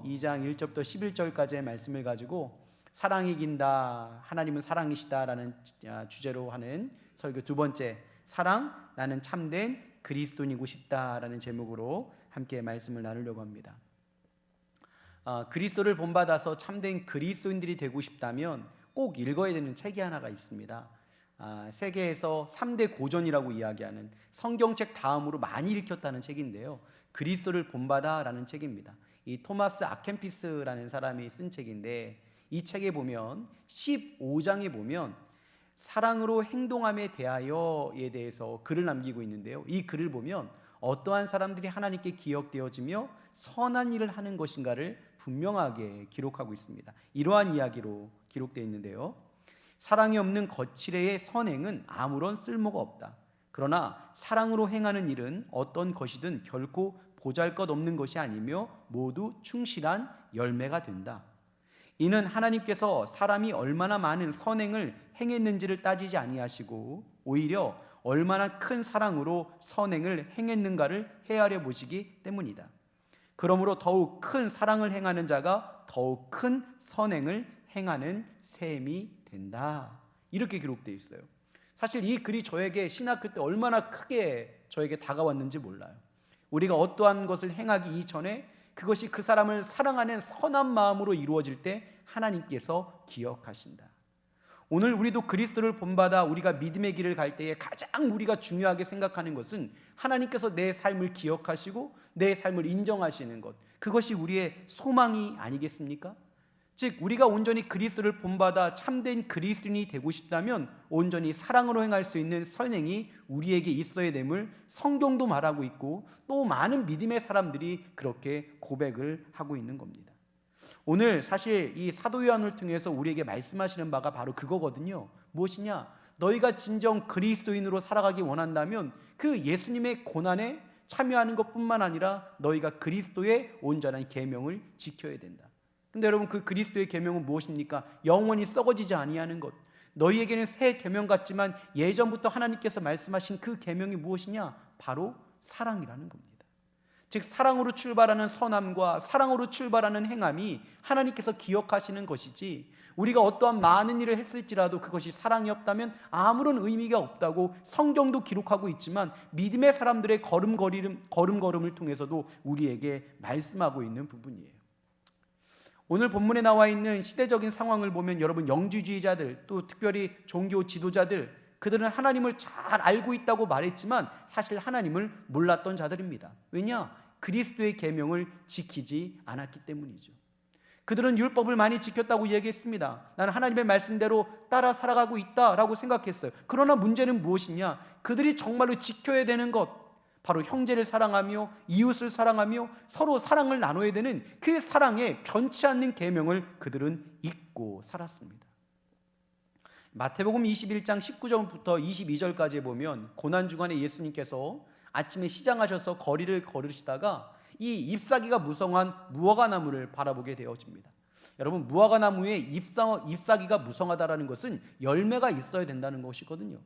2장 1절부터 11절까지의 말씀을 가지고 사랑이 이긴다, 하나님은 사랑이시다라는 주제로 하는 설교 두 번째, 사랑, 나는 참된 그리스도인이고 싶다라는 제목으로 함께 말씀을 나누려고 합니다. 그리스도를 본받아서 참된 그리스도인들이 되고 싶다면 꼭 읽어야 되는 책이 하나가 있습니다. 세계에서 3대 고전이라고 이야기하는 성경책 다음으로 많이 읽혔다는 책인데요, 그리스도를 본받아라는 책입니다. 이 토마스 아켄피스라는 사람이 쓴 책인데, 이 책에 보면 15장에 보면 사랑으로 행동함에 대하여에 대해서 글을 남기고 있는데요, 이 글을 보면 어떠한 사람들이 하나님께 기억되어지며 선한 일을 하는 것인가를 분명하게 기록하고 있습니다. 이러한 이야기로 기록되어 있는데요, 사랑이 없는 거칠애의 선행은 아무런 쓸모가 없다. 그러나 사랑으로 행하는 일은 어떤 것이든 결코 보잘것없는 것이 아니며 모두 충실한 열매가 된다. 이는 하나님께서 사람이 얼마나 많은 선행을 행했는지를 따지지 아니하시고 오히려 얼마나 큰 사랑으로 선행을 행했는가를 헤아려 보시기 때문이다. 그러므로 더욱 큰 사랑을 행하는 자가 더욱 큰 선행을 행하는 셈이 된다. 이렇게 기록되어 있어요. 사실 이 글이 저에게 신학교 때 얼마나 크게 저에게 다가왔는지 몰라요. 우리가 어떠한 것을 행하기 이전에 그것이 그 사람을 사랑하는 선한 마음으로 이루어질 때 하나님께서 기억하신다. 오늘 우리도 그리스도를 본받아 우리가 믿음의 길을 갈 때에 가장 우리가 중요하게 생각하는 것은 하나님께서 내 삶을 기억하시고 내 삶을 인정하시는 것, 그것이 우리의 소망이 아니겠습니까? 즉 우리가 온전히 그리스도를 본받아 참된 그리스도인이 되고 싶다면 온전히 사랑으로 행할 수 있는 선행이 우리에게 있어야 됨을 성경도 말하고 있고 또 많은 믿음의 사람들이 그렇게 고백을 하고 있는 겁니다. 오늘 사실 이 사도 요한을 통해서 우리에게 말씀하시는 바가 바로 그거거든요. 무엇이냐? 너희가 진정 그리스도인으로 살아가기 원한다면 그 예수님의 고난에 참여하는 것뿐만 아니라 너희가 그리스도의 온전한 계명을 지켜야 된다. 근데 여러분, 그 그리스도의 계명은 무엇입니까? 영원히 썩어지지 아니하는 것. 너희에게는 새 계명 같지만 예전부터 하나님께서 말씀하신 그 계명이 무엇이냐? 바로 사랑이라는 겁니다. 즉 사랑으로 출발하는 선함과 사랑으로 출발하는 행함이 하나님께서 기억하시는 것이지, 우리가 어떠한 많은 일을 했을지라도 그것이 사랑이 없다면 아무런 의미가 없다고 성경도 기록하고 있지만 믿음의 사람들의 걸음걸음을 통해서도 우리에게 말씀하고 있는 부분이에요. 오늘 본문에 나와 있는 시대적인 상황을 보면 여러분, 영지주의자들 또 특별히 종교 지도자들, 그들은 하나님을 잘 알고 있다고 말했지만 사실 하나님을 몰랐던 자들입니다. 왜냐? 그리스도의 계명을 지키지 않았기 때문이죠. 그들은 율법을 많이 지켰다고 얘기했습니다. 나는 하나님의 말씀대로 따라 살아가고 있다라고 생각했어요. 그러나 문제는 무엇이냐? 그들이 정말로 지켜야 되는 것, 바로 형제를 사랑하며 이웃을 사랑하며 서로 사랑을 나눠야 되는 그 사랑에 변치 않는 계명을 그들은 잊고 살았습니다. 마태복음 21장 19절부터 22절까지 보면 고난주간에 예수님께서 아침에 시장하셔서 거리를 걸으시다가 이 잎사귀가 무성한 무화과나무를 바라보게 되어집니다. 여러분, 무화과나무에 잎사귀가 무성하다라는 것은 열매가 있어야 된다는 것이거든요.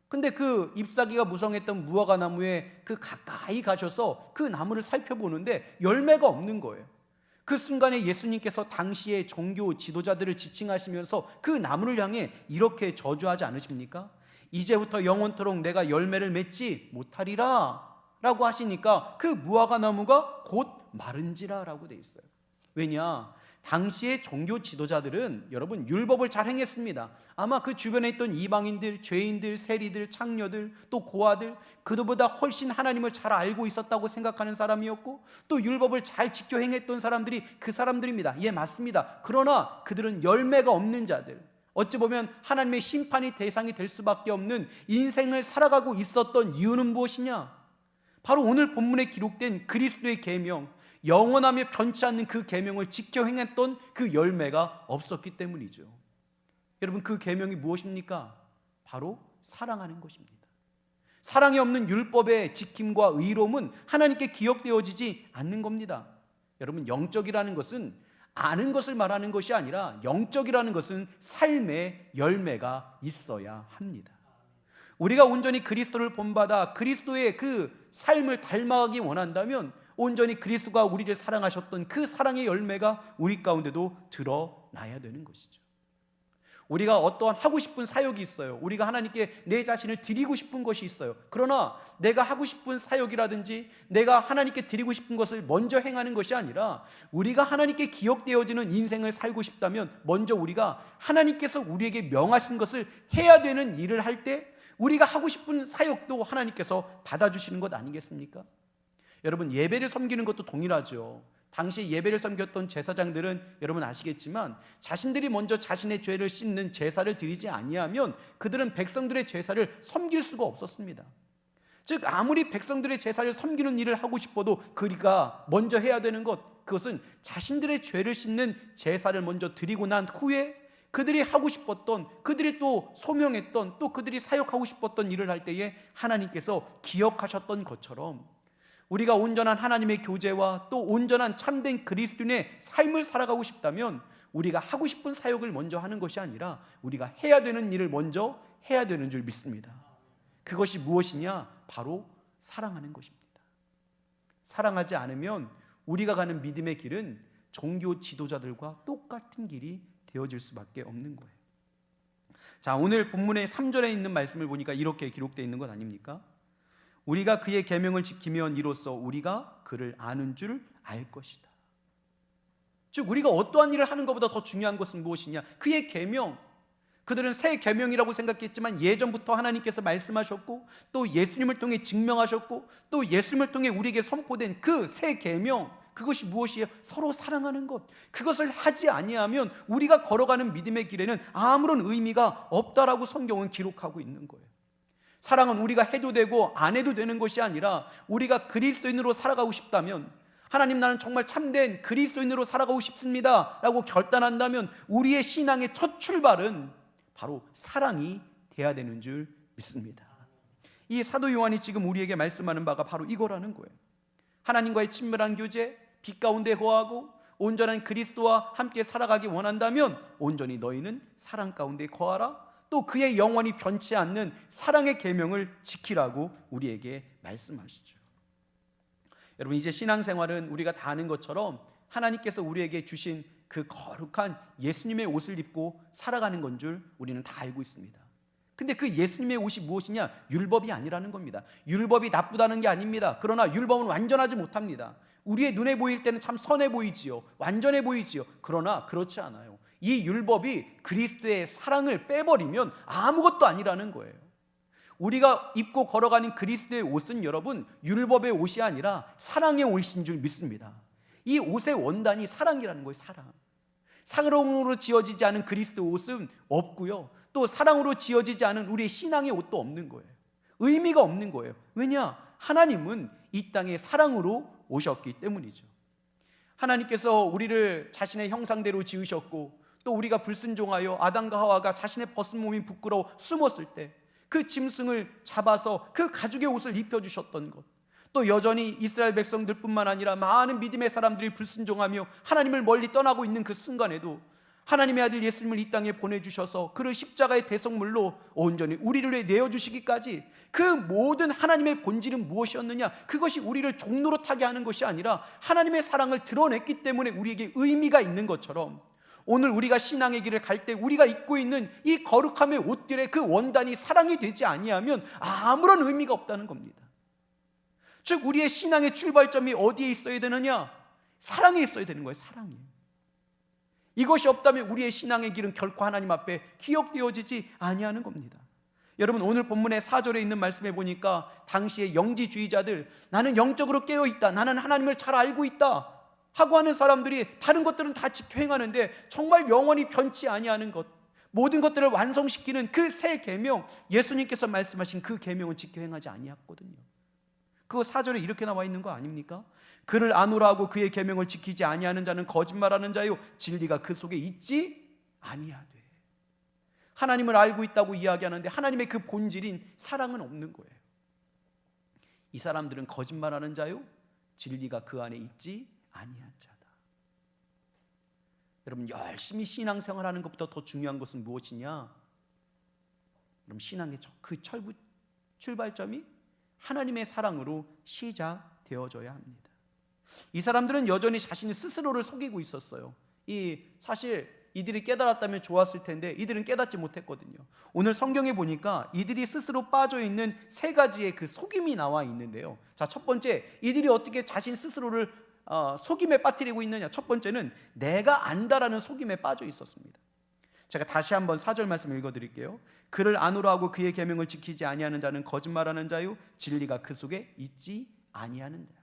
근데 그 잎사귀가 무성했던 무화과나무에 그 가까이 가셔서 그 나무를 살펴보는데 열매가 없는 거예요. 그 순간에 예수님께서 당시의 종교 지도자들을 지칭하시면서 그 나무를 향해 이렇게 저주하지 않으십니까? 이제부터 영원토록 내가 열매를 맺지 못하리라 라고 하시니까 그 무화과나무가 곧 마른지라 라고 돼 있어요. 왜냐? 당시의 종교 지도자들은 여러분 율법을 잘 행했습니다. 아마 그 주변에 있던 이방인들, 죄인들, 세리들, 창녀들, 또 고아들, 그들보다 훨씬 하나님을 잘 알고 있었다고 생각하는 사람이었고 또 율법을 잘 지켜 행했던 사람들이 그 사람들입니다. 예, 맞습니다. 그러나 그들은 열매가 없는 자들, 어찌 보면 하나님의 심판이 대상이 될 수밖에 없는 인생을 살아가고 있었던 이유는 무엇이냐? 바로 오늘 본문에 기록된 그리스도의 계명, 영원하며 변치 않는 그 계명을 지켜 행했던 그 열매가 없었기 때문이죠. 여러분, 그 계명이 무엇입니까? 바로 사랑하는 것입니다. 사랑이 없는 율법의 지킴과 의로움은 하나님께 기억되어지지 않는 겁니다. 여러분, 영적이라는 것은 아는 것을 말하는 것이 아니라 영적이라는 것은 삶의 열매가 있어야 합니다. 우리가 온전히 그리스도를 본받아 그리스도의 그 삶을 닮아가기 원한다면 온전히 그리스도가 우리를 사랑하셨던 그 사랑의 열매가 우리 가운데도 드러나야 되는 것이죠. 우리가 어떠한 하고 싶은 사역이 있어요. 우리가 하나님께 내 자신을 드리고 싶은 것이 있어요. 그러나 내가 하고 싶은 사역이라든지 내가 하나님께 드리고 싶은 것을 먼저 행하는 것이 아니라, 우리가 하나님께 기억되어지는 인생을 살고 싶다면 먼저 우리가 하나님께서 우리에게 명하신 것을 해야 되는 일을 할 때 우리가 하고 싶은 사역도 하나님께서 받아주시는 것 아니겠습니까? 여러분, 예배를 섬기는 것도 동일하죠. 당시 예배를 섬겼던 제사장들은 여러분 아시겠지만 자신들이 먼저 자신의 죄를 씻는 제사를 드리지 아니하면 그들은 백성들의 제사를 섬길 수가 없었습니다. 즉, 아무리 백성들의 제사를 섬기는 일을 하고 싶어도 그가 먼저 해야 되는 것, 그것은 자신들의 죄를 씻는 제사를 먼저 드리고 난 후에 그들이 하고 싶었던, 그들이 또 소명했던, 또 그들이 사역하고 싶었던 일을 할 때에 하나님께서 기억하셨던 것처럼, 우리가 온전한 하나님의 교제와 또 온전한 참된 그리스도인의 삶을 살아가고 싶다면 우리가 하고 싶은 사역을 먼저 하는 것이 아니라 우리가 해야 되는 일을 먼저 해야 되는 줄 믿습니다. 그것이 무엇이냐? 바로 사랑하는 것입니다. 사랑하지 않으면 우리가 가는 믿음의 길은 종교 지도자들과 똑같은 길이 되어질 수밖에 없는 거예요. 자, 오늘 본문의 3절에 있는 말씀을 보니까 이렇게 기록되어 있는 것 아닙니까? 우리가 그의 계명을 지키면 이로써 우리가 그를 아는 줄 알 것이다. 즉, 우리가 어떠한 일을 하는 것보다 더 중요한 것은 무엇이냐? 그의 계명. 그들은 새 계명이라고 생각했지만 예전부터 하나님께서 말씀하셨고 또 예수님을 통해 증명하셨고 또 예수님을 통해 우리에게 선포된 그 새 계명, 그것이 무엇이에요? 서로 사랑하는 것. 그것을 하지 아니하면 우리가 걸어가는 믿음의 길에는 아무런 의미가 없다라고 성경은 기록하고 있는 거예요. 사랑은 우리가 해도 되고 안 해도 되는 것이 아니라 우리가 그리스도인으로 살아가고 싶다면, 하나님, 나는 정말 참된 그리스도인으로 살아가고 싶습니다 라고 결단한다면 우리의 신앙의 첫 출발은 바로 사랑이 돼야 되는 줄 믿습니다. 이 사도 요한이 지금 우리에게 말씀하는 바가 바로 이거라는 거예요. 하나님과의 친밀한 교제, 빛 가운데 거하고 온전한 그리스도와 함께 살아가기 원한다면 온전히 너희는 사랑 가운데 거하라. 또 그의 영원히 변치 않는 사랑의 계명을 지키라고 우리에게 말씀하시죠. 여러분, 이제 신앙생활은 우리가 다 아는 것처럼 하나님께서 우리에게 주신 그 거룩한 예수님의 옷을 입고 살아가는 건 줄 우리는 다 알고 있습니다. 근데 그 예수님의 옷이 무엇이냐? 율법이 아니라는 겁니다. 율법이 나쁘다는 게 아닙니다. 그러나 율법은 완전하지 못합니다. 우리의 눈에 보일 때는 참 선해 보이지요, 완전해 보이지요. 그러나 그렇지 않아요. 이 율법이 그리스도의 사랑을 빼버리면 아무것도 아니라는 거예요. 우리가 입고 걸어가는 그리스도의 옷은 여러분, 율법의 옷이 아니라 사랑의 옷인 줄 믿습니다. 이 옷의 원단이 사랑이라는 거예요. 사랑으로 지어지지 않은 그리스도 옷은 없고요, 또 사랑으로 지어지지 않은 우리의 신앙의 옷도 없는 거예요. 의미가 없는 거예요. 왜냐? 하나님은 이 땅에 사랑으로 오셨기 때문이죠. 하나님께서 우리를 자신의 형상대로 지으셨고 또 우리가 불순종하여 아담과 하와가 자신의 벗은 몸이 부끄러워 숨었을 때 그 짐승을 잡아서 그 가죽의 옷을 입혀주셨던 것, 또 여전히 이스라엘 백성들뿐만 아니라 많은 믿음의 사람들이 불순종하며 하나님을 멀리 떠나고 있는 그 순간에도 하나님의 아들 예수님을 이 땅에 보내주셔서 그를 십자가의 대속물로 온전히 우리를 위해 내어주시기까지, 그 모든 하나님의 본질은 무엇이었느냐? 그것이 우리를 종로로 타게 하는 것이 아니라 하나님의 사랑을 드러냈기 때문에 우리에게 의미가 있는 것처럼, 오늘 우리가 신앙의 길을 갈 때 우리가 입고 있는 이 거룩함의 옷들의 그 원단이 사랑이 되지 아니하면 아무런 의미가 없다는 겁니다. 즉, 우리의 신앙의 출발점이 어디에 있어야 되느냐? 사랑에 있어야 되는 거예요. 사랑이. 이것이 없다면 우리의 신앙의 길은 결코 하나님 앞에 기억되어지지 아니하는 겁니다. 여러분, 오늘 본문의 4절에 있는 말씀에 보니까 당시의 영지주의자들, 나는 영적으로 깨어있다, 나는 하나님을 잘 알고 있다 하고 하는 사람들이 다른 것들은 다 지켜 행하는데 정말 영원히 변치 아니하는 것, 모든 것들을 완성시키는 그 새 계명, 예수님께서 말씀하신 그 계명은 지켜 행하지 아니했거든요. 그거 4절에 이렇게 나와 있는 거 아닙니까? 그를 아노라 하고 그의 계명을 지키지 아니하는 자는 거짓말하는 자요, 진리가 그 속에 있지 아니하되. 하나님을 알고 있다고 이야기하는데 하나님의 그 본질인 사랑은 없는 거예요. 이 사람들은 거짓말하는 자요, 진리가 그 안에 있지 아니한 자다. 여러분, 열심히 신앙생활하는 것보다 더 중요한 것은 무엇이냐? 그럼 신앙의 그 출발점이 하나님의 사랑으로 시작되어져야 합니다. 이 사람들은 여전히 자신이 스스로를 속이고 있었어요. 사실 이들이 깨달았다면 좋았을 텐데 이들은 깨닫지 못했거든요. 오늘 성경에 보니까 이들이 스스로 빠져있는 세 가지의 그 속임이 나와 있는데요. 자, 첫 번째, 이들이 어떻게 자신 스스로를 속임에 빠뜨리고 있느냐. 첫 번째는 내가 안다라는 속임에 빠져 있었습니다. 제가 다시 한번 4절 말씀 읽어드릴게요. 그를 안으로 하고 그의 계명을 지키지 아니하는 자는 거짓말하는 자요 진리가 그 속에 있지 아니하는 자다.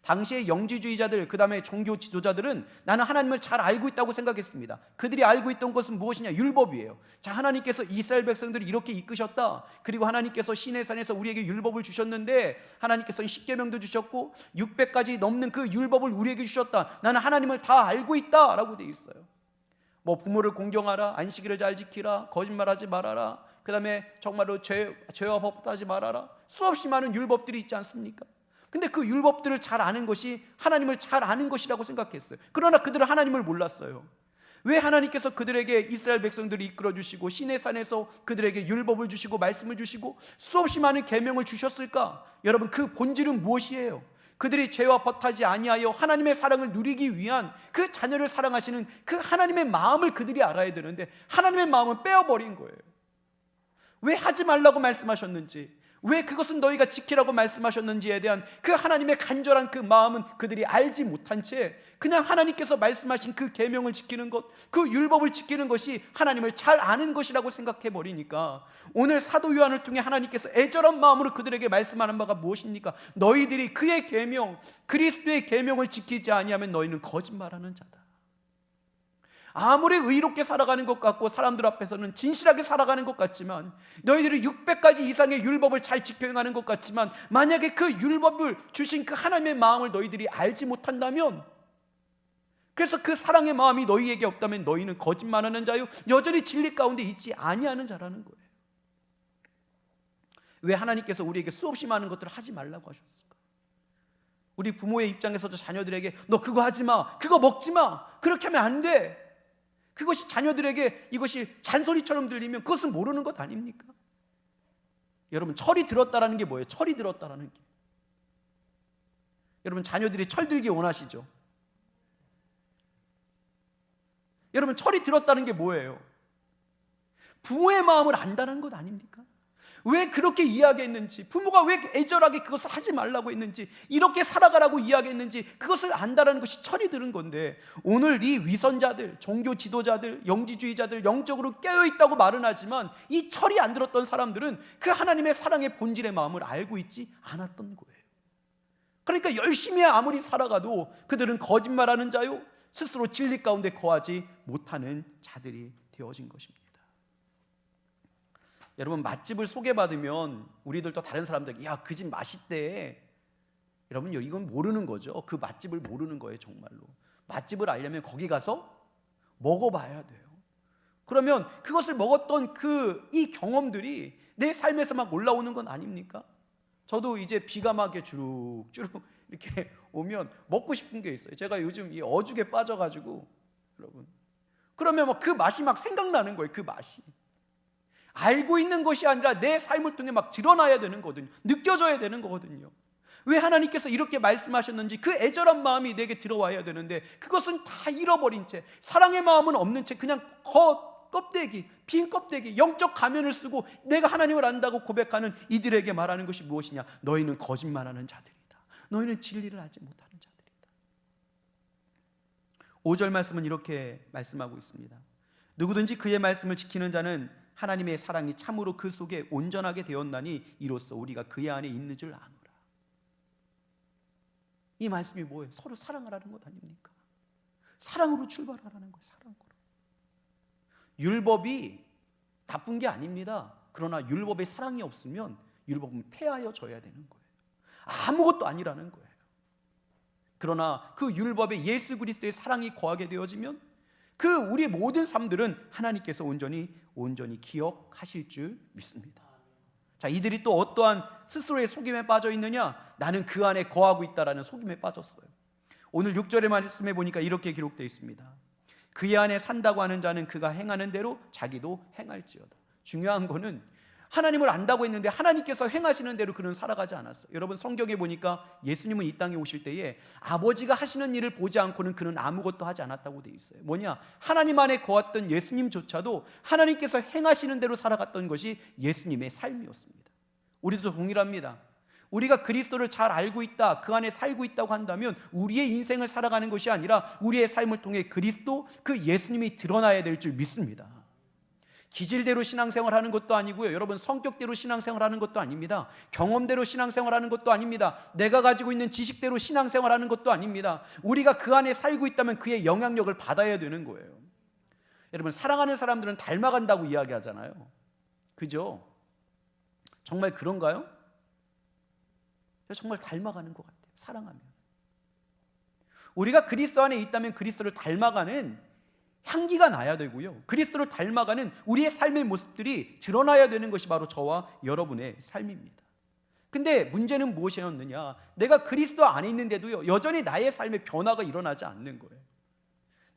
당시의 영지주의자들, 그 다음에 종교 지도자들은 나는 하나님을 잘 알고 있다고 생각했습니다. 그들이 알고 있던 것은 무엇이냐? 율법이에요. 자, 하나님께서 이스라엘 백성들을 이렇게 이끄셨다. 그리고 하나님께서 시내산에서 우리에게 율법을 주셨는데 하나님께서는 십계명도 주셨고 600가지 넘는 그 율법을 우리에게 주셨다. 나는 하나님을 다 알고 있다 라고 되어 있어요. 뭐 부모를 공경하라, 안식일을 잘 지키라, 거짓말하지 말아라, 그 다음에 정말로 죄와 법하지 말아라, 수없이 많은 율법들이 있지 않습니까? 근데 그 율법들을 잘 아는 것이 하나님을 잘 아는 것이라고 생각했어요. 그러나 그들은 하나님을 몰랐어요. 왜 하나님께서 그들에게 이스라엘 백성들을 이끌어주시고 시내산에서 그들에게 율법을 주시고 말씀을 주시고 수없이 많은 계명을 주셨을까? 여러분, 그 본질은 무엇이에요? 그들이 죄와 법하지 아니하여 하나님의 사랑을 누리기 위한 그 자녀를 사랑하시는 그 하나님의 마음을 그들이 알아야 되는데 하나님의 마음은 빼어버린 거예요. 왜 하지 말라고 말씀하셨는지, 왜 그것은 너희가 지키라고 말씀하셨는지에 대한 그 하나님의 간절한 그 마음은 그들이 알지 못한 채 그냥 하나님께서 말씀하신 그 계명을 지키는 것, 그 율법을 지키는 것이 하나님을 잘 아는 것이라고 생각해 버리니까 오늘 사도 요한을 통해 하나님께서 애절한 마음으로 그들에게 말씀하는 바가 무엇입니까? 너희들이 그의 계명, 그리스도의 계명을 지키지 아니하면 너희는 거짓말하는 자다. 아무리 의롭게 살아가는 것 같고 사람들 앞에서는 진실하게 살아가는 것 같지만, 너희들이 600가지 이상의 율법을 잘 지켜 행하는 것 같지만, 만약에 그 율법을 주신 그 하나님의 마음을 너희들이 알지 못한다면, 그래서 그 사랑의 마음이 너희에게 없다면 너희는 거짓말하는 자요 여전히 진리 가운데 있지 아니하는 자라는 거예요. 왜 하나님께서 우리에게 수없이 많은 것들을 하지 말라고 하셨을까? 우리 부모의 입장에서도 자녀들에게 너 그거 하지 마, 그거 먹지 마, 그렇게 하면 안 돼, 그것이 자녀들에게 이것이 잔소리처럼 들리면 그것은 모르는 것 아닙니까? 여러분, 철이 들었다라는 게 뭐예요? 철이 들었다라는 게, 여러분, 자녀들이 철들기 원하시죠? 여러분, 철이 들었다는 게 뭐예요? 부모의 마음을 안다는 것 아닙니까? 왜 그렇게 이야기했는지, 부모가 왜 애절하게 그것을 하지 말라고 했는지, 이렇게 살아가라고 이야기했는지 그것을 안다라는 것이 철이 드는 건데, 오늘 이 위선자들, 종교 지도자들, 영지주의자들, 영적으로 깨어있다고 말은 하지만 이 철이 안 들었던 사람들은 그 하나님의 사랑의 본질의 마음을 알고 있지 않았던 거예요. 그러니까 열심히 아무리 살아가도 그들은 거짓말하는 자요 스스로 진리 가운데 거하지 못하는 자들이 되어진 것입니다. 여러분, 맛집을 소개받으면 우리들도 다른 사람들에게 야, 그 집 맛있대. 여러분, 이건 모르는 거죠. 그 맛집을 모르는 거예요. 정말로 맛집을 알려면 거기 가서 먹어봐야 돼요. 그러면 그것을 먹었던 이 경험들이 내 삶에서 막 올라오는 건 아닙니까? 저도 이제 비가 막 주룩주룩 이렇게 오면 먹고 싶은 게 있어요. 제가 요즘 이 어죽에 빠져가지고, 여러분, 그러면 막 그 맛이 막 생각나는 거예요. 그 맛이 알고 있는 것이 아니라 내 삶을 통해 막 드러나야 되는 거거든요. 느껴져야 되는 거거든요. 왜 하나님께서 이렇게 말씀하셨는지 그 애절한 마음이 내게 들어와야 되는데 그것은 다 잃어버린 채, 사랑의 마음은 없는 채 그냥 껍데기, 빈 껍데기, 영적 가면을 쓰고 내가 하나님을 안다고 고백하는 이들에게 말하는 것이 무엇이냐? 너희는 거짓말하는 자들이다. 너희는 진리를 알지 못하는 자들이다. 5절 말씀은 이렇게 말씀하고 있습니다. 누구든지 그의 말씀을 지키는 자는 하나님의 사랑이 참으로 그 속에 온전하게 되었나니 이로써 우리가 그의 안에 있는 줄 아노라. 이 말씀이 뭐예요? 서로 사랑하라는 것 아닙니까? 사랑으로 출발하라는 거예요. 사랑으로. 율법이 나쁜 게 아닙니다. 그러나 율법에 사랑이 없으면 율법은 폐하여져야 되는 거예요. 아무것도 아니라는 거예요. 그러나 그 율법에 예수 그리스도의 사랑이 거하게 되어지면 우리 모든 삶들은 하나님께서 온전히 기억하실 줄 믿습니다. 자, 이들이 또 어떠한 스스로의 속임에 빠져 있느냐? 나는 그 안에 거하고 있다라는 속임에 빠졌어요. 오늘 6절의 말씀에 보니까 이렇게 기록되어 있습니다. 그의 안에 산다고 하는 자는 그가 행하는 대로 자기도 행할지어다. 중요한 거는 하나님을 안다고 했는데 하나님께서 행하시는 대로 그는 살아가지 않았어요. 여러분, 성경에 보니까 예수님은 이 땅에 오실 때에 아버지가 하시는 일을 보지 않고는 그는 아무것도 하지 않았다고 되어 있어요. 뭐냐? 하나님 안에 거했던 예수님조차도 하나님께서 행하시는 대로 살아갔던 것이 예수님의 삶이었습니다. 우리도 동일합니다. 우리가 그리스도를 잘 알고 있다, 그 안에 살고 있다고 한다면 우리의 인생을 살아가는 것이 아니라 우리의 삶을 통해 그리스도, 그 예수님이 드러나야 될 줄 믿습니다. 기질대로 신앙생활하는 것도 아니고요, 여러분, 성격대로 신앙생활하는 것도 아닙니다. 경험대로 신앙생활하는 것도 아닙니다. 내가 가지고 있는 지식대로 신앙생활하는 것도 아닙니다. 우리가 그 안에 살고 있다면 그의 영향력을 받아야 되는 거예요. 여러분, 사랑하는 사람들은 닮아간다고 이야기하잖아요. 그죠? 정말 그런가요? 정말 닮아가는 것 같아요. 사랑하면. 우리가 그리스도 안에 있다면 그리스도를 닮아가는 향기가 나야 되고요, 그리스도를 닮아가는 우리의 삶의 모습들이 드러나야 되는 것이 바로 저와 여러분의 삶입니다. 근데 문제는 무엇이었느냐? 내가 그리스도 안에 있는데도요, 여전히 나의 삶에 변화가 일어나지 않는 거예요.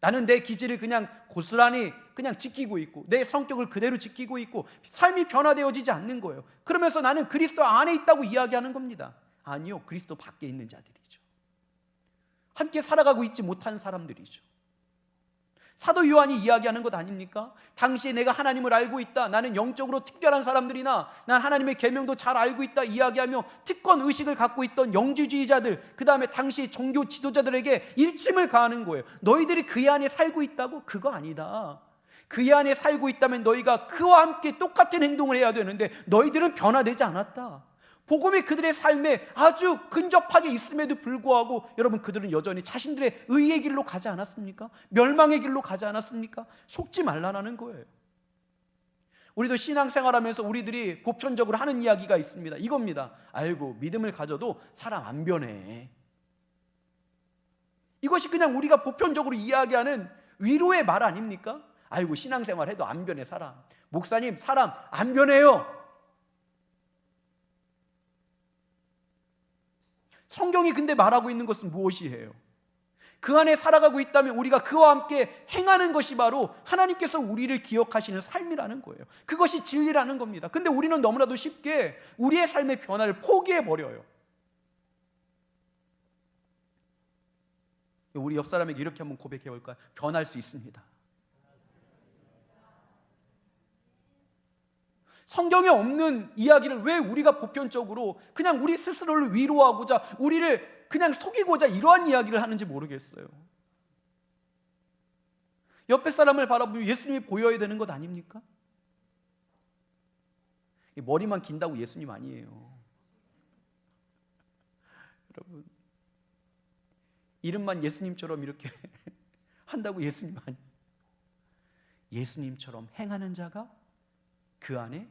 나는 내 기질을 그냥 고스란히 그냥 지키고 있고, 내 성격을 그대로 지키고 있고, 삶이 변화되어지지 않는 거예요. 그러면서 나는 그리스도 안에 있다고 이야기하는 겁니다. 아니요, 그리스도 밖에 있는 자들이죠. 함께 살아가고 있지 못한 사람들이죠. 사도 요한이 이야기하는 것 아닙니까? 당시에 내가 하나님을 알고 있다, 나는 영적으로 특별한 사람들이나 난 하나님의 계명도 잘 알고 있다 이야기하며 특권 의식을 갖고 있던 영지주의자들, 그 다음에 당시 종교 지도자들에게 일침을 가하는 거예요. 너희들이 그 안에 살고 있다고? 그거 아니다. 그 안에 살고 있다면 너희가 그와 함께 똑같은 행동을 해야 되는데 너희들은 변화되지 않았다. 복음이 그들의 삶에 아주 근접하게 있음에도 불구하고 여러분, 그들은 여전히 자신들의 의의 길로 가지 않았습니까? 멸망의 길로 가지 않았습니까? 속지 말라는 거예요. 우리도 신앙생활하면서 우리들이 보편적으로 하는 이야기가 있습니다. 이겁니다. 아이고, 믿음을 가져도 사람 안 변해. 이것이 그냥 우리가 보편적으로 이야기하는 위로의 말 아닙니까? 아이고, 신앙생활 해도 안 변해 사람. 목사님, 사람 안 변해요. 성경이 근데 말하고 있는 것은 무엇이에요? 그 안에 살아가고 있다면 우리가 그와 함께 행하는 것이 바로 하나님께서 우리를 기억하시는 삶이라는 거예요. 그것이 진리라는 겁니다. 근데 우리는 너무나도 쉽게 우리의 삶의 변화를 포기해버려요. 우리 옆 사람에게 이렇게 한번 고백해볼까요? 변할 수 있습니다. 성경에 없는 이야기를 왜 우리가 보편적으로 그냥 우리 스스로를 위로하고자, 우리를 그냥 속이고자 이러한 이야기를 하는지 모르겠어요. 옆에 사람을 바라보면 예수님이 보여야 되는 것 아닙니까? 머리만 긴다고 예수님 아니에요. 여러분, 이름만 예수님처럼 이렇게 한다고 예수님 아니에요. 예수님처럼 행하는 자가 그 안에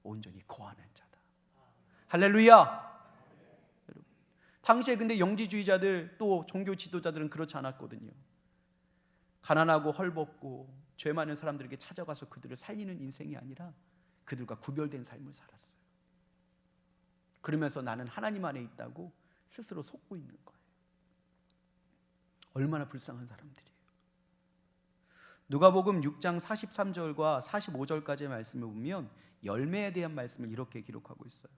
온전히 거하는 자다. 할렐루야. 당시에 근데 영지주의자들 또 종교 지도자들은 그렇지 않았거든요. 가난하고 헐벗고 죄 많은 사람들에게 찾아가서 그들을 살리는 인생이 아니라 그들과 구별된 삶을 살았어요. 그러면서 나는 하나님 안에 있다고 스스로 속고 있는 거예요. 얼마나 불쌍한 사람들이에요. 누가복음 6장 43절과 45절까지의 말씀을 보면 열매에 대한 말씀을 이렇게 기록하고 있어요.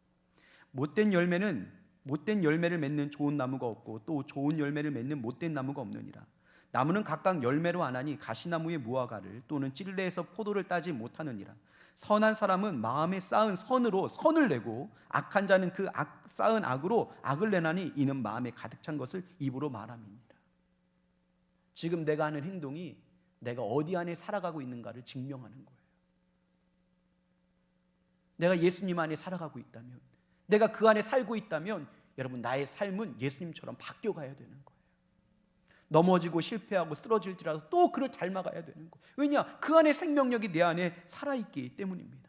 못된 열매를 맺는 좋은 나무가 없고 또 좋은 열매를 맺는 못된 나무가 없느니라. 나무는 각각 열매로 안하니 가시나무의 무화과를 또는 찔레에서 포도를 따지 못하느니라. 선한 사람은 마음에 쌓은 선으로 선을 내고 악한 자는 그 쌓은 악으로 악을 내나니 이는 마음에 가득 찬 것을 입으로 말함이니라. 지금 내가 하는 행동이 내가 어디 안에 살아가고 있는가를 증명하는 거예요. 내가 예수님 안에 살아가고 있다면, 내가 그 안에 살고 있다면 여러분, 나의 삶은 예수님처럼 바뀌어가야 되는 거예요. 넘어지고 실패하고 쓰러질지라도 또 그를 닮아가야 되는 거예요. 왜냐? 그 안에 생명력이 내 안에 살아있기 때문입니다.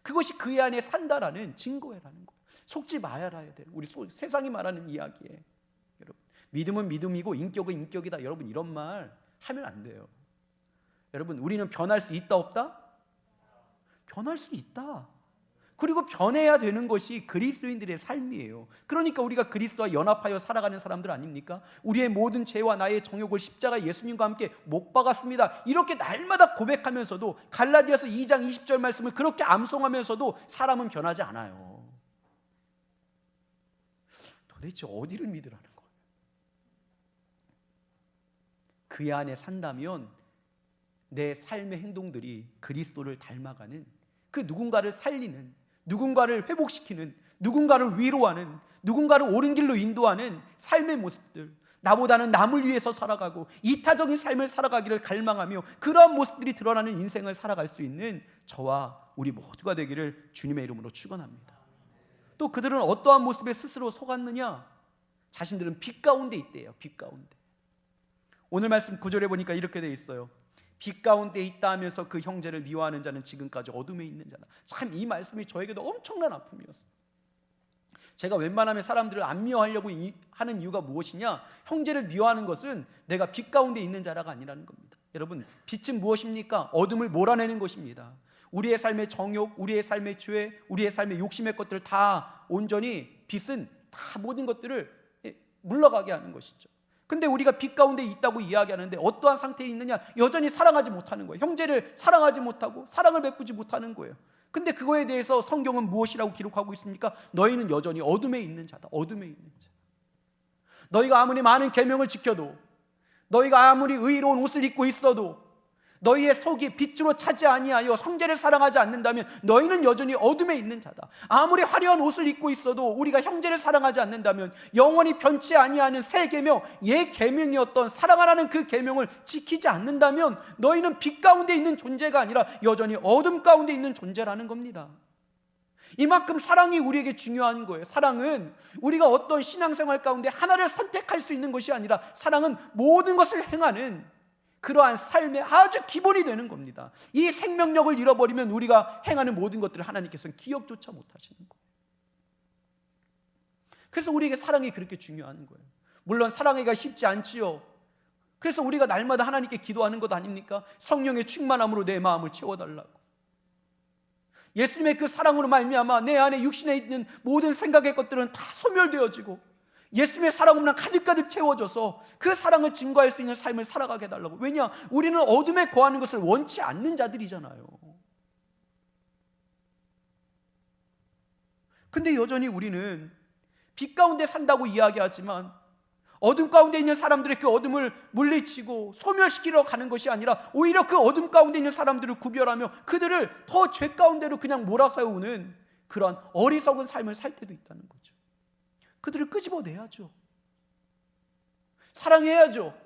그것이 그의 안에 산다라는 증거라는 거예요. 속지 말아야 돼요. 우리 세상이 말하는 이야기에 여러분, 믿음은 믿음이고 인격은 인격이다. 여러분, 이런 말 하면 안 돼요. 여러분, 우리는 변할 수 있다 없다? 변할 수 있다. 그리고 변해야 되는 것이 그리스도인들의 삶이에요. 그러니까 우리가 그리스도와 연합하여 살아가는 사람들 아닙니까? 우리의 모든 죄와 나의 정욕을 십자가 예수님과 함께 못 박았습니다. 이렇게 날마다 고백하면서도 갈라디아서 2장 20절 말씀을 그렇게 암송하면서도 사람은 변하지 않아요. 도대체 어디를 믿으라는 거예요? 그 안에 산다면 내 삶의 행동들이 그리스도를 닮아가는, 그 누군가를 살리는, 누군가를 회복시키는, 누군가를 위로하는, 누군가를 옳은 길로 인도하는 삶의 모습들, 나보다는 남을 위해서 살아가고 이타적인 삶을 살아가기를 갈망하며 그러한 모습들이 드러나는 인생을 살아갈 수 있는 저와 우리 모두가 되기를 주님의 이름으로 축원합니다. 또 그들은 어떠한 모습에 스스로 속았느냐? 자신들은 빛 가운데 있대요. 빛 가운데. 오늘 말씀 9절에 보니까 이렇게 돼 있어요. 빛 가운데 있다 하면서 그 형제를 미워하는 자는 지금까지 어둠에 있는 자다. 참 이 말씀이 저에게도 엄청난 아픔이었어요. 제가 웬만하면 사람들을 안 미워하려고 하는 이유가 무엇이냐? 형제를 미워하는 것은 내가 빛 가운데 있는 자라가 아니라는 겁니다. 여러분, 빛은 무엇입니까? 어둠을 몰아내는 것입니다. 우리의 삶의 정욕, 우리의 삶의 죄, 우리의 삶의 욕심의 것들을 다 온전히 빛은 다 모든 것들을 물러가게 하는 것이죠. 근데 우리가 빛 가운데 있다고 이야기하는데 어떠한 상태에 있느냐? 여전히 사랑하지 못하는 거예요. 형제를 사랑하지 못하고 사랑을 베푸지 못하는 거예요. 근데 그거에 대해서 성경은 무엇이라고 기록하고 있습니까? 너희는 여전히 어둠에 있는 자다. 어둠에 있는 자. 너희가 아무리 많은 계명을 지켜도, 너희가 아무리 의로운 옷을 입고 있어도, 너희의 속이 빛으로 차지 아니하여 형제를 사랑하지 않는다면 너희는 여전히 어둠에 있는 자다. 아무리 화려한 옷을 입고 있어도 우리가 형제를 사랑하지 않는다면, 영원히 변치 아니하는 새 계명, 옛 계명이었던 사랑하라는 그 계명을 지키지 않는다면 너희는 빛 가운데 있는 존재가 아니라 여전히 어둠 가운데 있는 존재라는 겁니다. 이만큼 사랑이 우리에게 중요한 거예요. 사랑은 우리가 어떤 신앙생활 가운데 하나를 선택할 수 있는 것이 아니라 사랑은 모든 것을 행하는 그러한 삶의 아주 기본이 되는 겁니다. 이 생명력을 잃어버리면 우리가 행하는 모든 것들을 하나님께서는 기억조차 못하시는 거예요. 그래서 우리에게 사랑이 그렇게 중요한 거예요. 물론 사랑하기가 쉽지 않지요. 그래서 우리가 날마다 하나님께 기도하는 것 아닙니까? 성령의 충만함으로 내 마음을 채워달라고. 예수님의 그 사랑으로 말미암아 내 안에 육신에 있는 모든 생각의 것들은 다 소멸되어지고 예수님의 사랑으로 가득가득 채워져서 그 사랑을 증거할 수 있는 삶을 살아가게 해달라고. 왜냐? 우리는 어둠에 거하는 것을 원치 않는 자들이잖아요. 근데 여전히 우리는 빛 가운데 산다고 이야기하지만 어둠 가운데 있는 사람들의 그 어둠을 물리치고 소멸시키러 가는 것이 아니라 오히려 그 어둠 가운데 있는 사람들을 구별하며 그들을 더 죄 가운데로 그냥 몰아세우는 그런 어리석은 삶을 살 때도 있다는 거죠. 그들을 끄집어내야죠. 사랑해야죠.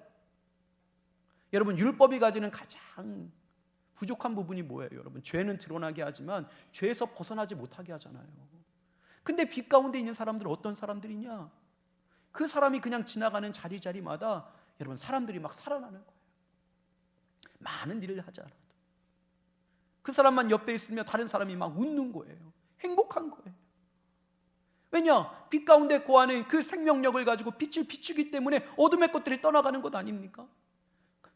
여러분, 율법이 가지는 가장 부족한 부분이 뭐예요? 여러분, 죄는 드러나게 하지만 죄에서 벗어나지 못하게 하잖아요. 근데 빛 가운데 있는 사람들은 어떤 사람들이냐? 그 사람이 그냥 지나가는 자리마다 여러분, 사람들이 막 살아나는 거예요. 많은 일을 하지 않아도 그 사람만 옆에 있으면 다른 사람이 막 웃는 거예요. 행복한 거예요. 왜냐? 빛 가운데 거하는 그 생명력을 가지고 빛을 비추기 때문에 어둠의 것들이 떠나가는 것 아닙니까?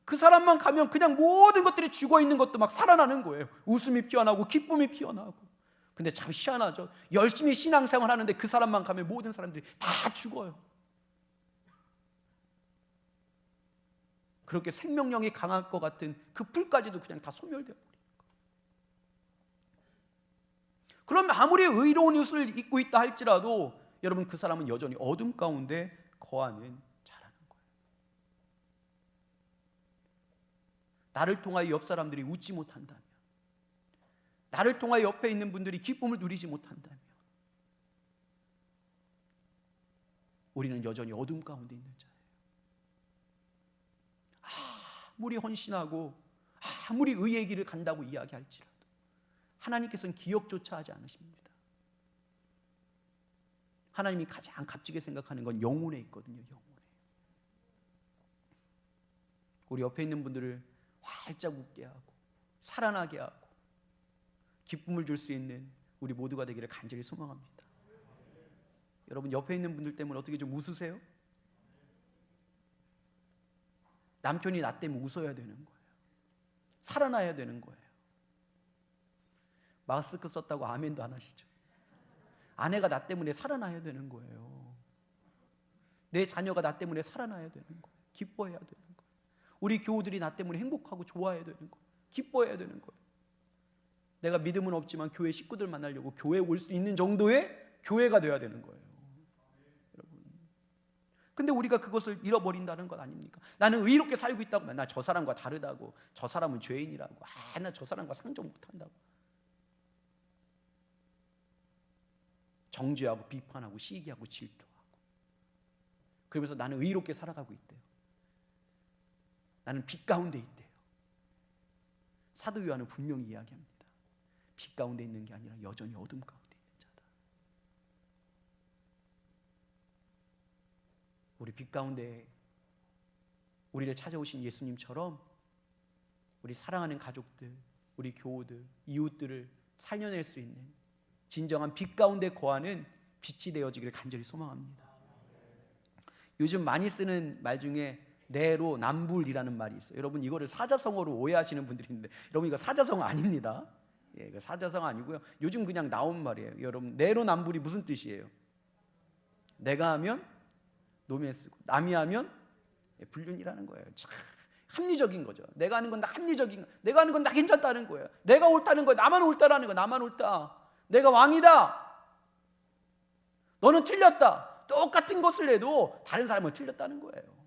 그 사람만 가면 그냥 모든 것들이 죽어있는 것도 막 살아나는 거예요. 웃음이 피어나고 기쁨이 피어나고. 근데 참 희한하죠. 열심히 신앙생활 하는데 그 사람만 가면 모든 사람들이 다 죽어요. 그렇게 생명력이 강할 것 같은 그 불까지도 그냥 다 소멸되어 버려요. 그럼 아무리 의로운 옷을 입고 있다 할지라도 여러분, 그 사람은 여전히 어둠 가운데 거하는 자라는 거예요. 나를 통하여 옆 사람들이 웃지 못한다면, 나를 통하여 옆에 있는 분들이 기쁨을 누리지 못한다면 우리는 여전히 어둠 가운데 있는 자예요. 아무리 헌신하고 아무리 의의 길을 간다고 이야기할지라도 하나님께서는 기억조차 하지 않으십니다. 하나님이 가장 값지게 생각하는 건 영혼에 있거든요. 영혼에. 우리 옆에 있는 분들을 활짝 웃게 하고 살아나게 하고 기쁨을 줄 수 있는 우리 모두가 되기를 간절히 소망합니다. 여러분, 옆에 있는 분들 때문에 어떻게 좀 웃으세요? 남편이 나 때문에 웃어야 되는 거예요. 살아나야 되는 거예요. 마스크 썼다고 아멘도 안 하시죠? 아내가 나 때문에 살아나야 되는 거예요. 내 자녀가 나 때문에 살아나야 되는 거예요. 기뻐해야 되는 거예요. 우리 교우들이 나 때문에 행복하고 좋아해야 되는 거예요. 기뻐해야 되는 거예요. 내가 믿음은 없지만 교회 식구들 만나려고 교회에 올 수 있는 정도의 교회가 돼야 되는 거예요. 여러분. 근데 우리가 그것을 잃어버린다는 것 아닙니까? 나는 의롭게 살고 있다고, 나 저 사람과 다르다고, 저 사람은 죄인이라고, 나 저 사람과 상종 못한다고 정죄하고 비판하고 시기하고 질투하고, 그러면서 나는 의롭게 살아가고 있대요. 나는 빛 가운데 있대요. 사도 요한은 분명히 이야기합니다. 빛 가운데 있는 게 아니라 여전히 어둠 가운데 있는 자다. 우리 빛 가운데 우리를 찾아오신 예수님처럼 우리 사랑하는 가족들, 우리 교우들, 이웃들을 살려낼 수 있는 진정한 빛 가운데 거하는 빛이 되어지기를 간절히 소망합니다. 요즘 많이 쓰는 말 중에 내로남불이라는 말이 있어요. 여러분, 이거를 사자성어로 오해하시는 분들이 있는데, 여러분, 이거 사자성어 아닙니다. 이거 사자성어 아니고요. 요즘 그냥 나온 말이에요. 여러분, 내로남불이 무슨 뜻이에요? 내가 하면 노면 쓰고 남이 하면 불륜이라는 거예요. 참 합리적인 거죠. 내가 하는 건 다 합리적인 거. 내가 하는 건 다 괜찮다는 거예요. 내가 옳다는 거예요. 나만 옳다라는 거예요. 나만 옳다. 내가 왕이다. 너는 틀렸다. 똑같은 것을 해도 다른 사람은 틀렸다는 거예요.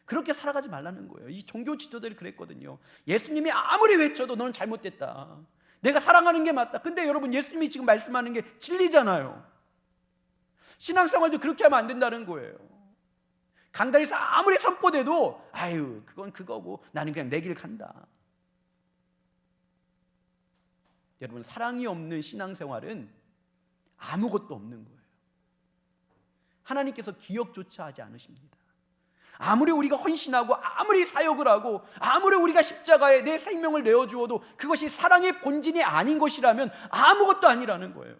그렇게 살아가지 말라는 거예요. 이 종교 지도자들이 그랬거든요. 예수님이 아무리 외쳐도 너는 잘못됐다. 내가 사랑하는 게 맞다. 근데 여러분, 예수님이 지금 말씀하는 게 진리잖아요. 신앙생활도 그렇게 하면 안 된다는 거예요. 강단에서 아무리 선포돼도 아유, 그건 그거고 나는 그냥 내 길 간다. 여러분, 사랑이 없는 신앙생활은 아무것도 없는 거예요. 하나님께서 기억조차 하지 않으십니다. 아무리 우리가 헌신하고 아무리 사역을 하고 아무리 우리가 십자가에 내 생명을 내어주어도 그것이 사랑의 본질이 아닌 것이라면 아무것도 아니라는 거예요.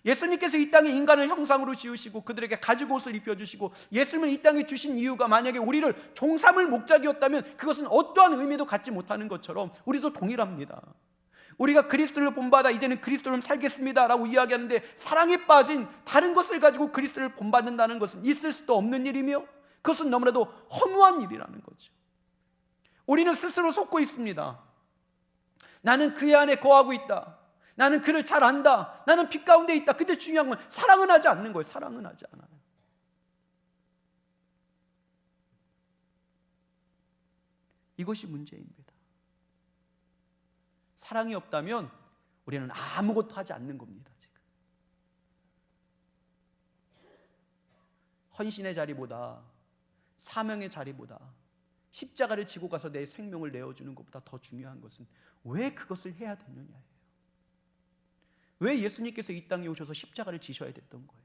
예수님께서 이 땅에 인간을 형상으로 지으시고 그들에게 가죽 옷을 입혀주시고 예수님을 이 땅에 주신 이유가 만약에 우리를 종삼을 목적이었다면 그것은 어떠한 의미도 갖지 못하는 것처럼 우리도 동일합니다. 우리가 그리스도를 본받아 이제는 그리스도를 살겠습니다 라고 이야기하는데, 사랑에 빠진 다른 것을 가지고 그리스도를 본받는다는 것은 있을 수도 없는 일이며 그것은 너무나도 허무한 일이라는 거죠. 우리는 스스로 속고 있습니다. 나는 그의 안에 거하고 있다. 나는 그를 잘 안다. 나는 빛 가운데 있다. 근데 중요한 건 사랑은 하지 않는 거예요. 사랑은 하지 않아요. 이것이 문제입니다. 사랑이 없다면 우리는 아무것도 하지 않는 겁니다. 지금 헌신의 자리보다, 사명의 자리보다, 십자가를 지고 가서 내 생명을 내어주는 것보다 더 중요한 것은 왜 그것을 해야 되느냐예요. 왜 예수님께서 이 땅에 오셔서 십자가를 지셔야 됐던 거예요?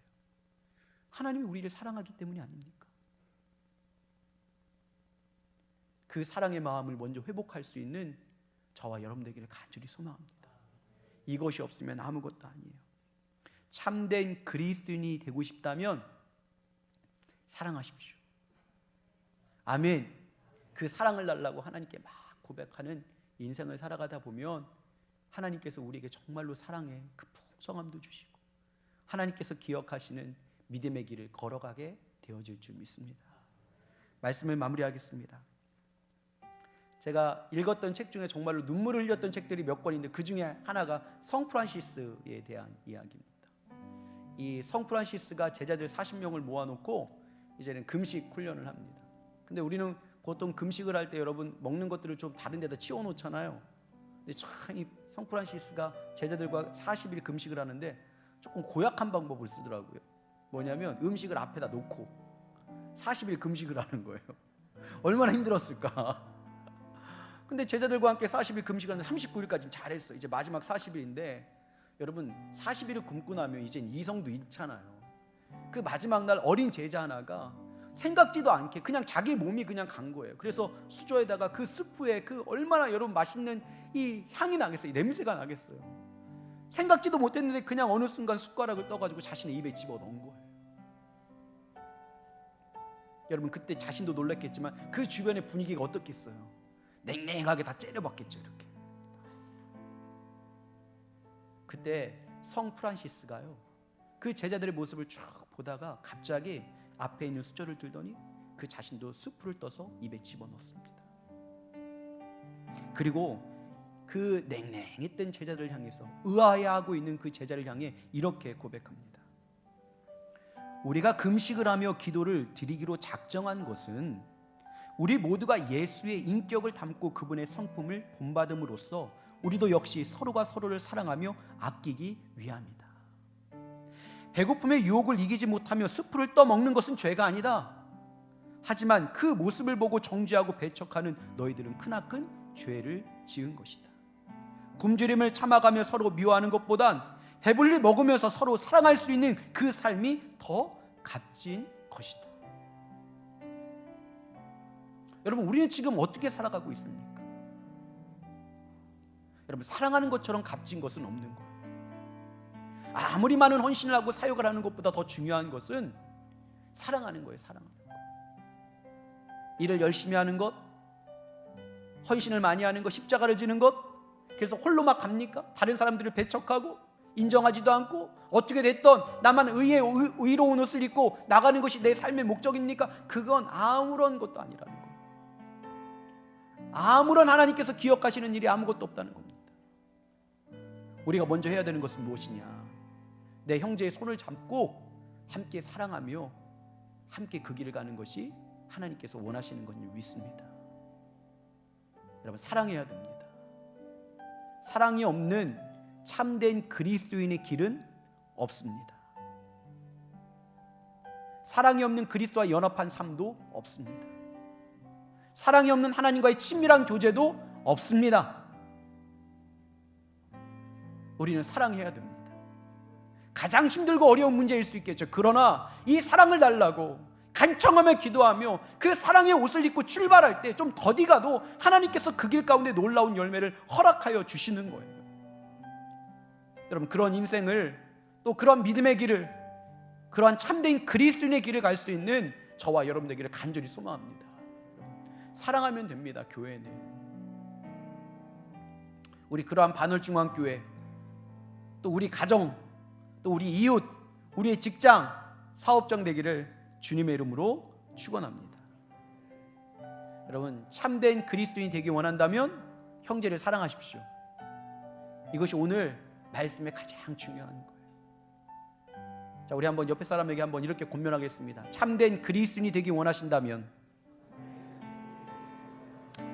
하나님이 우리를 사랑하기 때문이 아닙니까? 그 사랑의 마음을 먼저 회복할 수 있는 저와 여러분 되기를 간절히 소망합니다. 이것이 없으면 아무것도 아니에요. 참된 그리스도인이 되고 싶다면 사랑하십시오. 아멘. 그 사랑을 달라고 하나님께 막 고백하는 인생을 살아가다 보면 하나님께서 우리에게 정말로 사랑의 그 풍성함도 주시고 하나님께서 기억하시는 믿음의 길을 걸어가게 되어질 줄 믿습니다. 말씀을 마무리하겠습니다. 제가 읽었던 책 중에 정말로 눈물을 흘렸던 책들이 몇 권인데 그 중에 하나가 성 프란시스에 대한 이야기입니다. 이 성 프란시스가 제자들 40명을 모아놓고 이제는 금식 훈련을 합니다. 근데 우리는 보통 금식을 할 때 여러분 먹는 것들을 좀 다른 데다 치워놓잖아요. 근데 참 이 성 프란시스가 제자들과 40일 금식을 하는데 조금 고약한 방법을 쓰더라고요. 뭐냐면 음식을 앞에다 놓고 40일 금식을 하는 거예요. 얼마나 힘들었을까. 근데 제자들과 함께 40일 금식하는데 39일까지는 잘했어. 이제 마지막 40일인데 여러분 40일을 굶고 나면 이젠 이성도 잃잖아요. 그 마지막 날 어린 제자 하나가 생각지도 않게 그냥 자기 몸이 그냥 간 거예요. 그래서 수저에다가 그 스프에 그 얼마나 여러분 맛있는 이 향이 나겠어요. 이 냄새가 나겠어요. 생각지도 못했는데 그냥 어느 순간 숟가락을 떠가지고 자신의 입에 집어넣은 거예요. 여러분 그때 자신도 놀랐겠지만 그 주변의 분위기가 어떻겠어요? 냉랭하게 다 째려봤겠죠. 이렇게 그때 성 프란시스가요, 그 제자들의 모습을 쭉 보다가 갑자기 앞에 있는 수저를 들더니 그 자신도 수프를 떠서 입에 집어넣습니다. 그리고 그 냉랭했던 제자들을 향해서, 의아해하고 있는 그 제자를 향해 이렇게 고백합니다. 우리가 금식을 하며 기도를 드리기로 작정한 것은 우리 모두가 예수의 인격을 담고 그분의 성품을 본받음으로써 우리도 역시 서로가 서로를 사랑하며 아끼기 위함이다. 배고픔의 유혹을 이기지 못하며 수프를 떠먹는 것은 죄가 아니다. 하지만 그 모습을 보고 정죄하고 배척하는 너희들은 크나큰 죄를 지은 것이다. 굶주림을 참아가며 서로 미워하는 것보단 배불리 먹으면서 서로 사랑할 수 있는 그 삶이 더 값진 것이다. 여러분, 우리는 지금 어떻게 살아가고 있습니까? 여러분, 사랑하는 것처럼 값진 것은 없는 거예요. 아무리 많은 헌신을 하고 사역을 하는 것보다 더 중요한 것은 사랑하는 거예요. 사랑하는 거. 일을 열심히 하는 것, 헌신을 많이 하는 것, 십자가를 지는 것, 그래서 홀로 막 갑니까? 다른 사람들을 배척하고 인정하지도 않고 어떻게 됐던 나만 의로운 옷을 입고 나가는 것이 내 삶의 목적입니까? 그건 아무런 것도 아니라는 거예요. 아무런 하나님께서 기억하시는 일이 아무것도 없다는 겁니다. 우리가 먼저 해야 되는 것은 무엇이냐? 내 형제의 손을 잡고 함께 사랑하며 함께 그 길을 가는 것이 하나님께서 원하시는 것을 믿습니다. 여러분, 사랑해야 됩니다. 사랑이 없는 참된 그리스도인의 길은 없습니다. 사랑이 없는 그리스도와 연합한 삶도 없습니다. 사랑이 없는 하나님과의 친밀한 교제도 없습니다. 우리는 사랑해야 됩니다. 가장 힘들고 어려운 문제일 수 있겠죠. 그러나 이 사랑을 달라고 간청하며 기도하며 그 사랑의 옷을 입고 출발할 때 좀 더디 가도 하나님께서 그 길 가운데 놀라운 열매를 허락하여 주시는 거예요. 여러분, 그런 인생을, 또 그런 믿음의 길을, 그러한 참된 그리스도인의 길을 갈 수 있는 저와 여러분 되기를 간절히 소망합니다. 사랑하면 됩니다. 교회는, 우리 그러한 반월중앙교회, 또 우리 가정, 또 우리 이웃, 우리의 직장, 사업장 되기를 주님의 이름으로 축원합니다. 여러분, 참된 그리스도인이 되기 원한다면 형제를 사랑하십시오. 이것이 오늘 말씀의 가장 중요한 거예요. 자, 우리 한번 옆에 사람에게 한번 이렇게 권면하겠습니다. 참된 그리스도인이 되기 원하신다면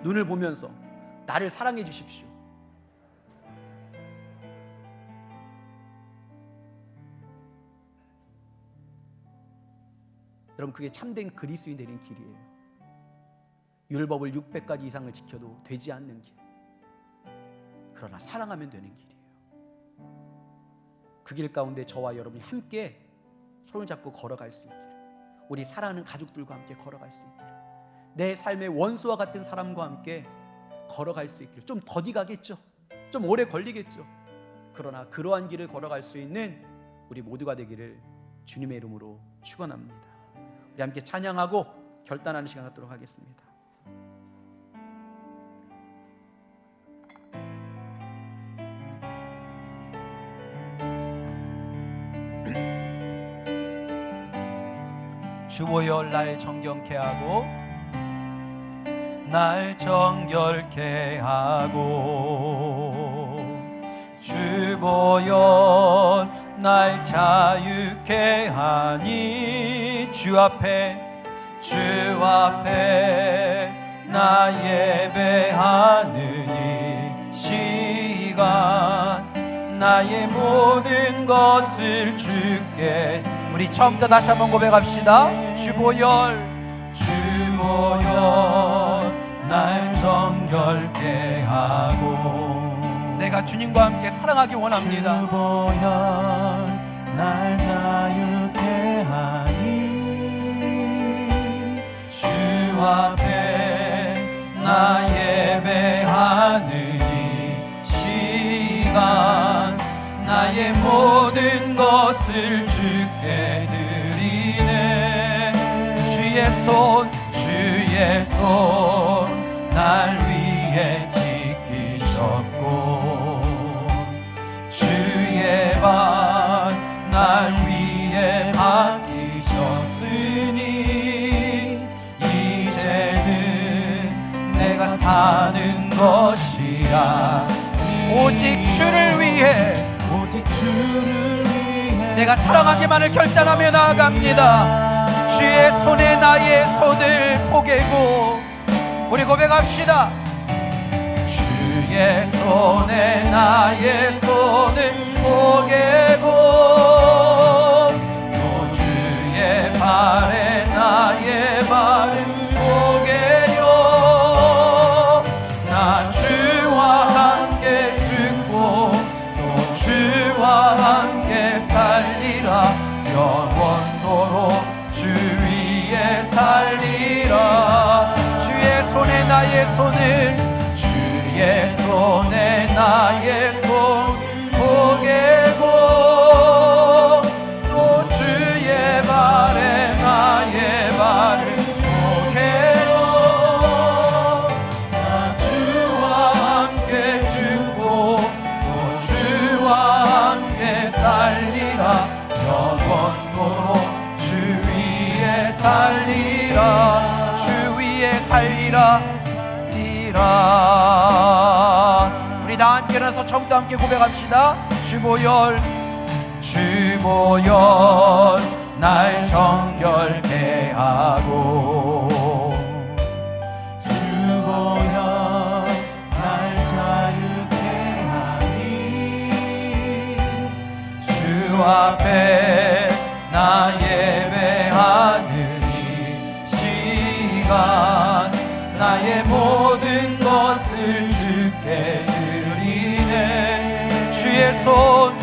눈을 보면서 나를 사랑해 주십시오. 여러분, 그게 참된 그리스도인이 되는 길이에요. 율법을 600가지 이상을 지켜도 되지 않는 길, 그러나 사랑하면 되는 길이에요. 그 길 가운데 저와 여러분이 함께 손을 잡고 걸어갈 수 있기를, 우리 사랑하는 가족들과 함께 걸어갈 수 있기를, 내 삶의 원수와 같은 사람과 함께 걸어갈 수 있기를. 좀 더디 가겠죠. 좀 오래 걸리겠죠. 그러나 그러한 길을 걸어갈 수 있는 우리 모두가 되기를 주님의 이름으로 축원합니다. 우리 함께 찬양하고 결단하는 시간 갖도록 하겠습니다. 주보여 날 정결케 하고, 날 정결케 하고, 주보여 날 자유케 하니, 주 앞에 나 예배하는 이 시간, 나의 모든 것을 주께. 우리 처음부터 다시 한번 고백합시다. 주보혈 날 정결케 하고, 내가 주님과 함께 사랑하기 원합니다. 주보혈 날 자유케 하니, 주 앞에 나 예배하는 이 시간, 나의 모든 것을 주께 드리네. 주의 손 날 위해 지키셨고, 주의 사는 것이야. 오직 주를 위해 오직 주를 위해 내가 사랑하기만을 결단하며 나아갑니다. 주의 손에 나의 손을 포개고 우리 고백합시다. 주의 손에 나의 손을 포개고 또 주의 발에 나의 발을 포개요. 나 주와 함께 죽고 또 주와 함께 살리라. 영원토록 주 위에 살리라. 주의 손에 나의 손을 주의 손에 나의 손 포개고 또 주의 발에 나의 발을 포개요. 나 주와 함께 죽고 또 주와 함께 살리라. 영원토록 주 위에 살리라. 주 위에 살리라. 우리 다 함께 일어나서 처음부터 함께 고백합시다. 주보혈 주보혈 날 정결케 하고 주보혈 날 자유케 하니 주 앞에 나 예배하는 이 시간 나의 모든 것을 주께 드리네. 주의 손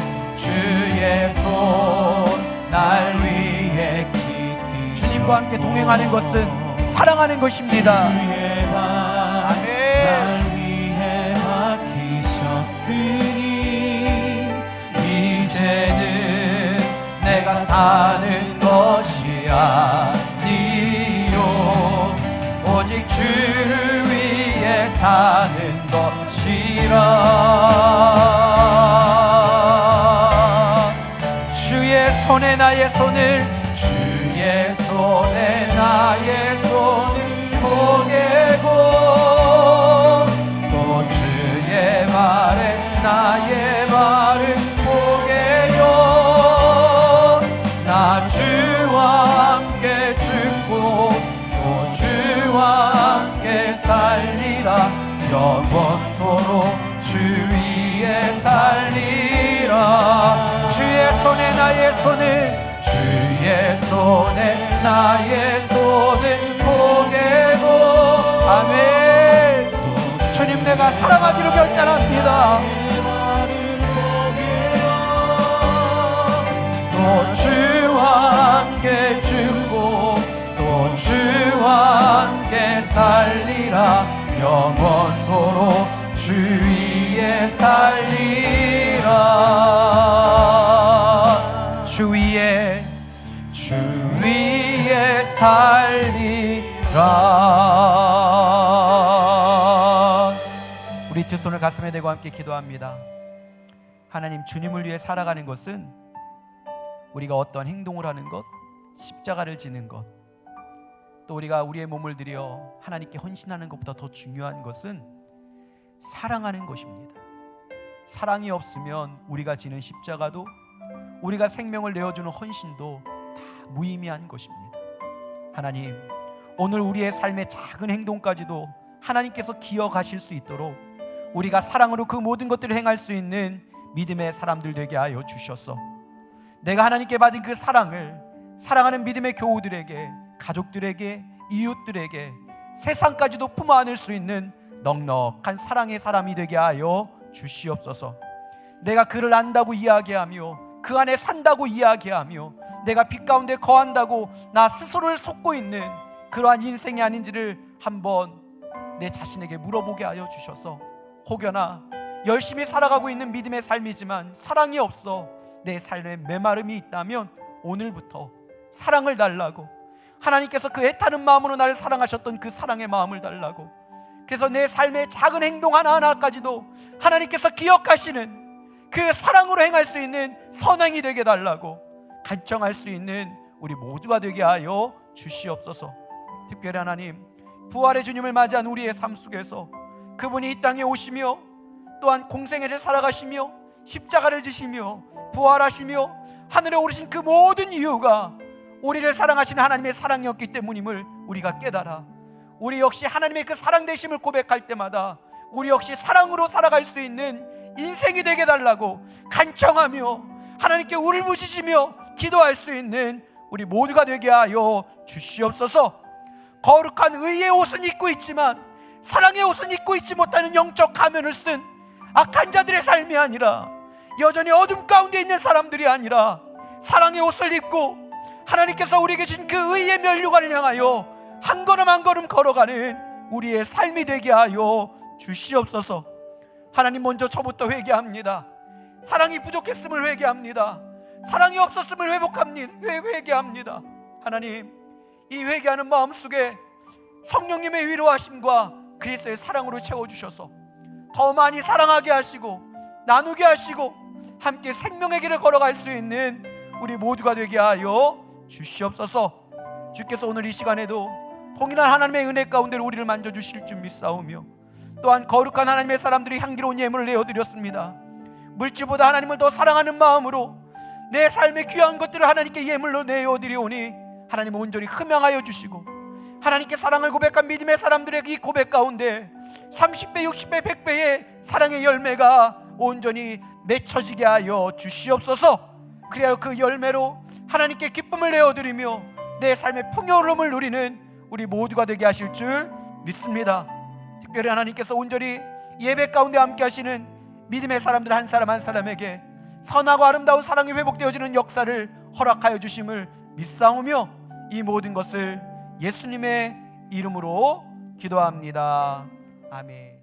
날 위해 지키셨네. 주님과 함께 동행하는 것은 사랑하는 것입니다. 주의 발 아멘. 날 위해 맡기셨으니 이제는 내가 사는 것이 아니요 오직 주를 위해 사는 것이라. 주의 손에 나의 손을 주의 손에 나의 손을 포개고 또 주의 발에 나의 발을 포개요. 나 주와 함께 죽고 또 주와 함께 살리라. 영원토록 주 위에 살리라. 주의 손에 나의 손을 주의 손에 나의 손을 포개고 아멘. 주님 내가 사랑하기로 결단합니다. 또 주와 함께 죽고 또 주와 함께 살리라. 영원토록 주 위에 살리라. 주 위에 살리라. 우리 두 손을 가슴에 대고 함께 기도합니다. 하나님, 주님을 위해 살아가는 것은 우리가 어떠한 행동을 하는 것, 십자가를 지는 것, 또 우리가 우리의 몸을 들여 하나님께 헌신하는 것보다 더 중요한 것은 사랑하는 것입니다. 사랑이 없으면 우리가 지는 십자가도, 우리가 생명을 내어주는 헌신도 다 무의미한 것입니다. 하나님, 오늘 우리의 삶의 작은 행동까지도 하나님께서 기억하실 수 있도록 우리가 사랑으로 그 모든 것들을 행할 수 있는 믿음의 사람들 되게 하여 주셔서 내가 하나님께 받은 그 사랑을 사랑하는 믿음의 교우들에게, 가족들에게, 이웃들에게, 세상까지도 품어 안을 수 있는 넉넉한 사랑의 사람이 되게 하여 주시옵소서. 내가 그를 안다고 이야기하며 그 안에 산다고 이야기하며 내가 빛 가운데 거한다고 나 스스로를 속고 있는 그러한 인생이 아닌지를 한번 내 자신에게 물어보게 하여 주셔서, 혹여나 열심히 살아가고 있는 믿음의 삶이지만 사랑이 없어 내 삶에 메마름이 있다면 오늘부터 사랑을 달라고, 하나님께서 그 애타는 마음으로 나를 사랑하셨던 그 사랑의 마음을 달라고, 그래서 내 삶의 작은 행동 하나하나까지도 하나님께서 기억하시는 그 사랑으로 행할 수 있는 선행이 되게 달라고 간청할 수 있는 우리 모두가 되게 하여 주시옵소서. 특별히 하나님, 부활의 주님을 맞이한 우리의 삶 속에서 그분이 이 땅에 오시며 또한 공생애를 살아가시며 십자가를 지시며 부활하시며 하늘에 오르신 그 모든 이유가 우리를 사랑하시는 하나님의 사랑이었기 때문임을 우리가 깨달아 우리 역시 하나님의 그 사랑되심을 고백할 때마다 우리 역시 사랑으로 살아갈 수 있는 인생이 되게 달라고 간청하며 하나님께 울부짖으며 기도할 수 있는 우리 모두가 되게 하여 주시옵소서. 거룩한 의의 옷은 입고 있지만 사랑의 옷은 입고 있지 못하는 영적 가면을 쓴 악한 자들의 삶이 아니라 여전히 어둠 가운데 있는 사람들이 아니라 사랑의 옷을 입고 하나님께서 우리에게 준 그 의의 면류관을 향하여 한 걸음 한 걸음 걸어가는 우리의 삶이 되게 하여 주시옵소서. 하나님, 먼저 저부터 회개합니다. 사랑이 부족했음을 회개합니다. 사랑이 없었음을 회개합니다. 하나님, 이 회개하는 마음속에 성령님의 위로하심과 그리스도의 사랑으로 채워주셔서 더 많이 사랑하게 하시고 나누게 하시고 함께 생명의 길을 걸어갈 수 있는 우리 모두가 되게 하여 주시옵소서. 주께서 오늘 이 시간에도 동일한 하나님의 은혜 가운데 우리를 만져주실 줄 믿사오며 또한 거룩한 하나님의 사람들이 향기로운 예물을 내어드렸습니다. 물질보다 하나님을 더 사랑하는 마음으로 내 삶의 귀한 것들을 하나님께 예물로 내어드리오니 하나님 온전히 흠양하여 주시고 하나님께 사랑을 고백한 믿음의 사람들의 이 고백 가운데 30배, 60배, 100배의 사랑의 열매가 온전히 맺혀지게 하여 주시옵소서. 그래야 그 열매로 하나님께 기쁨을 내어드리며 내 삶의 풍요로움을 누리는 우리 모두가 되게 하실 줄 믿습니다. 특별히 하나님께서 온전히 예배 가운데 함께 하시는 믿음의 사람들 한 사람 한 사람에게 선하고 아름다운 사랑이 회복되어지는 역사를 허락하여 주심을 믿사오며 이 모든 것을 예수님의 이름으로 기도합니다. 아멘.